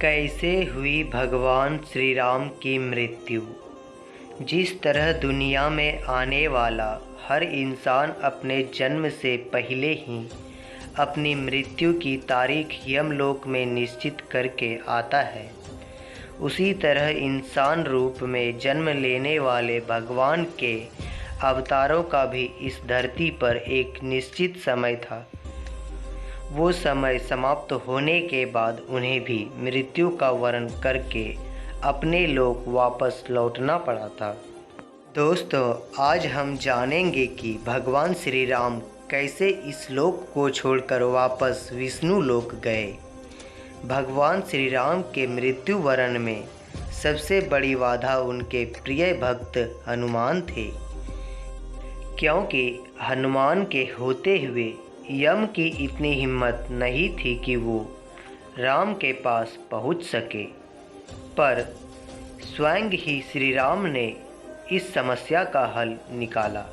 कैसे हुई भगवान श्री राम की मृत्यु। जिस तरह दुनिया में आने वाला हर इंसान अपने जन्म से पहले ही अपनी मृत्यु की तारीख यमलोक में निश्चित करके आता है, उसी तरह इंसान रूप में जन्म लेने वाले भगवान के अवतारों का भी इस धरती पर एक निश्चित समय था। वो समय समाप्त होने के बाद उन्हें भी मृत्यु का वर्ण करके अपने लोक वापस लौटना पड़ा था। दोस्तों, आज हम जानेंगे कि भगवान श्री राम कैसे इस लोक को छोड़कर वापस विष्णु लोक गए। भगवान श्री राम के मृत्यु वर्ण में सबसे बड़ी बाधा उनके प्रिय भक्त हनुमान थे, क्योंकि हनुमान के होते हुए यम की इतनी हिम्मत नहीं थी कि वो राम के पास पहुंच सके, पर स्वयं ही श्री राम ने इस समस्या का हल निकाला।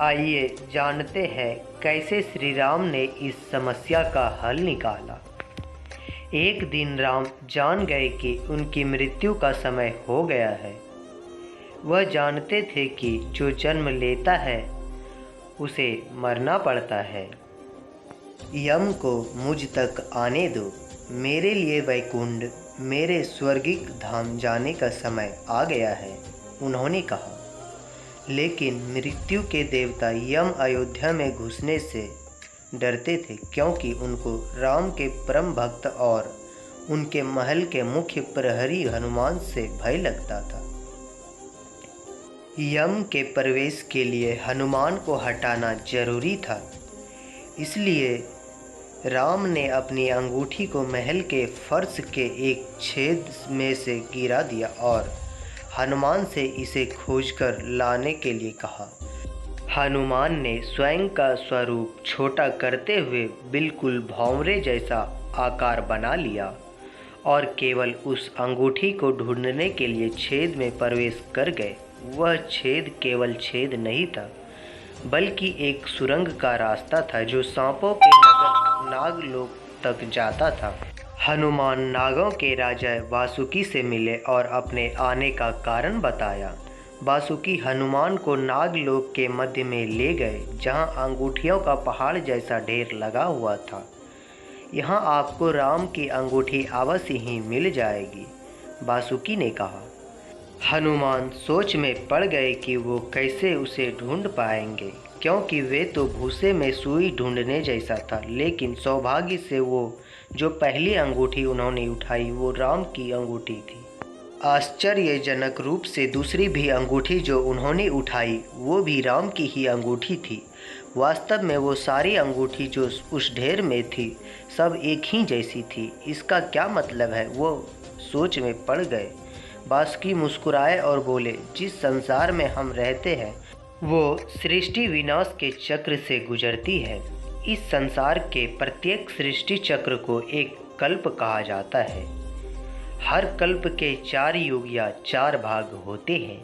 आइए जानते हैं कैसे श्री राम ने इस समस्या का हल निकाला। एक दिन राम जान गए कि उनकी मृत्यु का समय हो गया है। वह जानते थे कि जो जन्म लेता है उसे मरना पड़ता है। यम को मुझ तक आने दो, मेरे लिए वैकुंठ, मेरे स्वर्गिक धाम जाने का समय आ गया है, उन्होंने कहा। लेकिन मृत्यु के देवता यम अयोध्या में घुसने से डरते थे, क्योंकि उनको राम के परम भक्त और उनके महल के मुख्य प्रहरी हनुमान से भय लगता था। यम के प्रवेश के लिए हनुमान को हटाना जरूरी था, इसलिए राम ने अपनी अंगूठी को महल के फर्श के एक छेद में से गिरा दिया और हनुमान से इसे खोजकर लाने के लिए कहा। हनुमान ने स्वयं का स्वरूप छोटा करते हुए बिल्कुल भौंरे जैसा आकार बना लिया और केवल उस अंगूठी को ढूंढने के लिए छेद में प्रवेश कर गए। वह छेद केवल छेद नहीं था, बल्कि एक सुरंग का रास्ता था जो सांपों के नगर नागलोक तक जाता था। हनुमान नागों के राजा वासुकी से मिले और अपने आने का कारण बताया। वासुकी हनुमान को नागलोक के मध्य में ले गए, जहां अंगूठियों का पहाड़ जैसा ढेर लगा हुआ था। यहां आपको राम की अंगूठी अवश्य ही मिल जाएगी, वासुकी ने कहा। हनुमान सोच में पड़ गए कि वो कैसे उसे ढूंढ पाएंगे, क्योंकि वे तो भूसे में सुई ढूंढने जैसा था। लेकिन सौभाग्य से वो जो पहली अंगूठी उन्होंने उठाई वो राम की अंगूठी थी। आश्चर्यजनक रूप से दूसरी भी अंगूठी जो उन्होंने उठाई वो भी राम की ही अंगूठी थी। वास्तव में वो सारी अंगूठी जो उस ढेर में थी सब एक ही जैसी थी। इसका क्या मतलब है, वो सोच में पड़ गए। वासुकी मुस्कुराए और बोले, जिस संसार में हम रहते हैं वो सृष्टि विनाश के चक्र से गुजरती है। इस संसार के प्रत्येक सृष्टि चक्र को एक कल्प कहा जाता है। हर कल्प के 4 युग या 4 भाग होते हैं।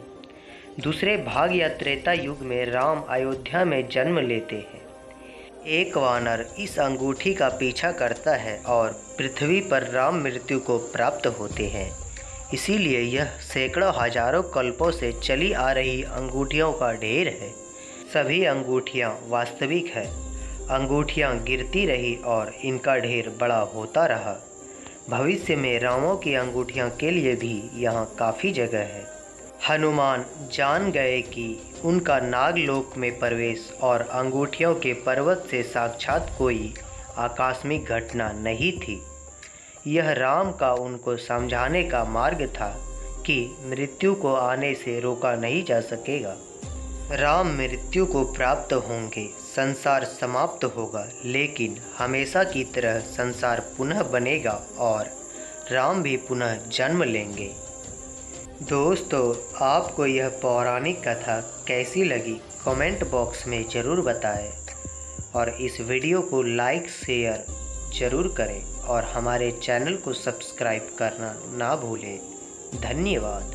दूसरे भाग या त्रेता युग में राम अयोध्या में जन्म लेते हैं। एक वानर इस अंगूठी का पीछा करता है और पृथ्वी पर राम मृत्यु को प्राप्त होते हैं। इसीलिए यह सैकड़ों हजारों कल्पों से चली आ रही अंगूठियों का ढेर है। सभी अंगूठियां वास्तविक है। अंगूठियां गिरती रही और इनका ढेर बड़ा होता रहा। भविष्य में रामों की अंगूठियों के लिए भी यहाँ काफ़ी जगह है। हनुमान जान गए कि उनका नागलोक में प्रवेश और अंगूठियों के पर्वत से साक्षात कोई आकस्मिक घटना नहीं थी। यह राम का उनको समझाने का मार्ग था कि मृत्यु को आने से रोका नहीं जा सकेगा। राम मृत्यु को प्राप्त होंगे, संसार समाप्त होगा, लेकिन हमेशा की तरह संसार पुनः बनेगा और राम भी पुनः जन्म लेंगे। दोस्तों, आपको यह पौराणिक कथा कैसी लगी कमेंट बॉक्स में ज़रूर बताएं और इस वीडियो को लाइक शेयर ज़रूर करें और हमारे चैनल को सब्सक्राइब करना ना भूलें। धन्यवाद।